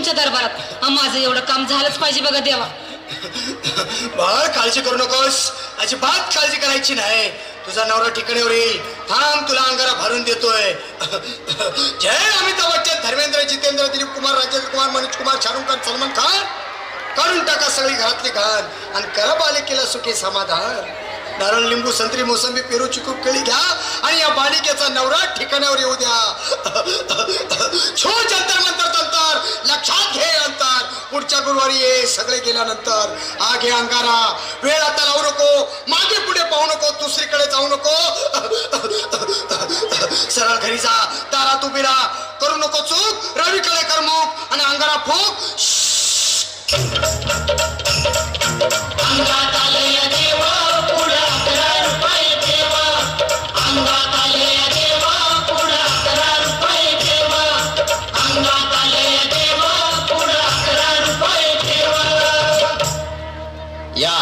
तुमच्या दरबारात माझं एवढं काम झालंच पाहिजे बघा देवा. बाळ काळजी करू नकोस, अजिबात काळजी करायची नाही. तुझा नवरा ठिकाणीवर येईल. थांब, तुला अंगारा भरून देतोय. जय अमिताभ बच्चन, धर्मेंद्र, जितेंद्र, दिलीप कुमार, राजेंद्र कुमार, मनोज कुमार, शाहरुख खान, सलमान खान. काढून टाका सगळी घरातली घाण आणि करा बालिकेला सुखी समाधान. नारळ, लिंबू, संत्री, मोसंबी, पेरू, चिकू, केळी घ्या आणि या बालिकेचा नवरा ठिकाणावर येऊ द्या. छो जंतर मंतर तंतर, लक्षात घे अंतर. पुढच्या गुरुवारी ये. सगळे गेल्यानंतर हा घे अंगारा. वेळ आता लावू नको, मागे पुढे पाहू नको, दुसरीकडे जाऊ नको. सरळ घरी जा, दारात उभी राहा. करू नको चूक, रवीकडे कर मुख आणि अंगारा फूक. अंगात आलंय देवा, पुढं 11 रुपये देवा. अंगात आलंय देवा, पुढं 11 रुपये देवा. अंगात आलंय देवा, पुढं 11 रुपये देवा. या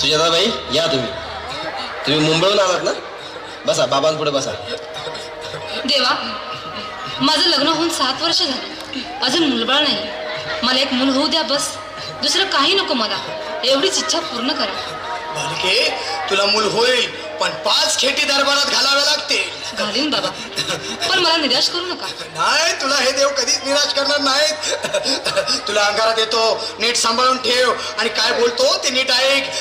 सुजाताबाई, या. तुम्ही मुंबईहून आलात ना? बसा, बाबांपुढे बसा. देवा, माझं लग्न होऊन 7 वर्ष झाली, अजून मुलबाळ नाही. मला एक मूल होऊ द्या बस, दुसरं काही नको मला. एवढीच इच्छा पूर्ण करा. बालिके, तुला मूल होईल, पण 5 खेटी दरबारात घालाव्या लागतील. घालीन बाबा, पण मला निराश करू नका. नाही, तुला हे देव कधीच निराश करणार नाहीत. तुला अंगारा देतो, नीट सांभाळून ठेव आणि काय बोलतो ते नीट ऐक.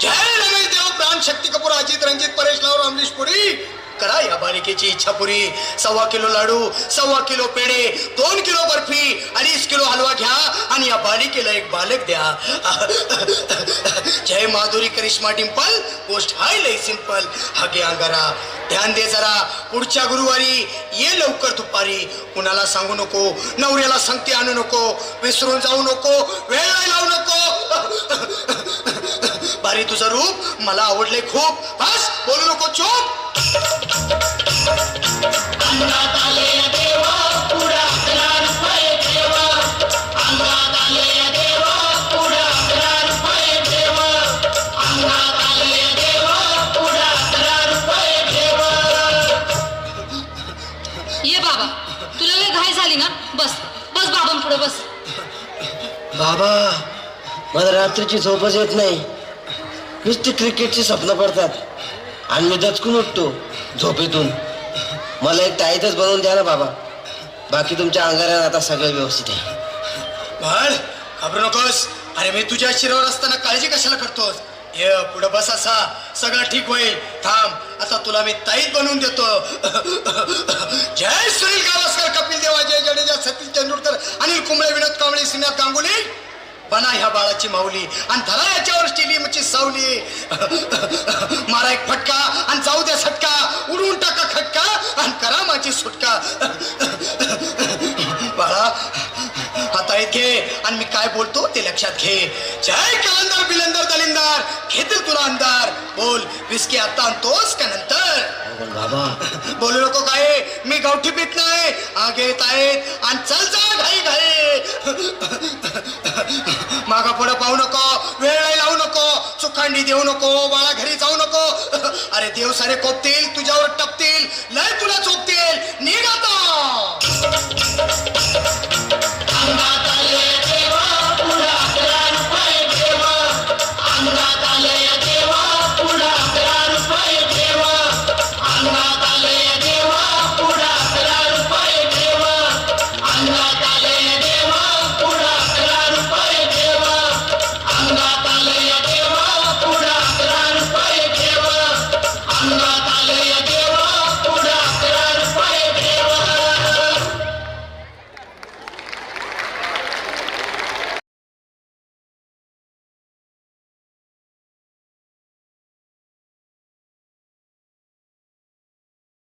जय रमेश देव, प्राण, शक्ती कपूर, अजित, रंजित, परेश लाव, अमरीश पुरी. करा या बालिकेची इच्छा पुरी. 1.25 किलो लाडू, 1.25 किलो पेढे, 2 किलो बर्फी, 2.5 किलो हलवा घ्या आणि या बालिकेला एक बालक द्या. जय माधुरी, करिश्मा, डिंपल, गोष्ट हाय लय सिंपल. हा घे अंगारा, ध्यान दे जरा. पुढच्या गुरुवारी ये लवकर दुपारी. कुणाला सांगू नको, नवऱ्याला संगती आणू नको, विसरून जाऊ नको, वेळ लावू नको. बारी, तुझं रूप मला आवडले खूप. बस, बोलू नको, चूप. अंगात आलंय देवा, पुढं 11 रुपये देवा. अंगात आलंय देवा, पुढं 11 रुपये देवा. अंगात आलंय देवा, पुढं 11 रुपये देवा. ये बाबा, तुला लय घाई झाली ना? बस बस बाबांपुढे बस. बाबा, मला रात्रीची झोपच येत नाही. नुसती क्रिकेटची स्वप्न पडतात आणि मी दचकून उठतो झोपेतून. मला एक टाईतच बनवून द्या ना बाबा. बाकी तुमच्या अंगाऱ्यानं आता सगळं व्यवस्थित आहे. बाळ, घाबरू नकोस. अरे मी तुझ्या शिरावर असताना काळजी कशाला करतोस? ये पुढे बस, असा सगळं ठीक होईल. थांब, आता तुला मी ताईत बनवून देतो. जय सुनील गावस्कर, कपिल देव, अजय जडेजा, सतीश तेंडुलकर, अनिल कुंबळे, विनोद कांबळे, श्रीनाथ गांगुली. बना ह्या बाळाची माऊली आणि धरा याच्यावर स्टेडियमची सावली. मारा एक फटका आणि जाऊ द्या सटका. उडवून टाका खटका आणि करा माझी सुटका. बाळा, आता घे आणि मी काय बोलतो ते लक्षात घे. जय कलंदर, बिलंदर, दलिंदर, घेतील तुला अंधार. बोल, विस्की आता आणतोस का नंतर? बाबा, बोलू नको काय, मी गावठी पीत नाही. आगे येत आहेत आणि चल जा घाई घाई. मागा पुढं पाहू नको, वेळ लावू नको, चुकांडी देऊ नको, बाळा घरी जाऊ नको. अरे देव सारे कोपतील, तुझ्यावर टपतील, लय तुला चोपतील. निघा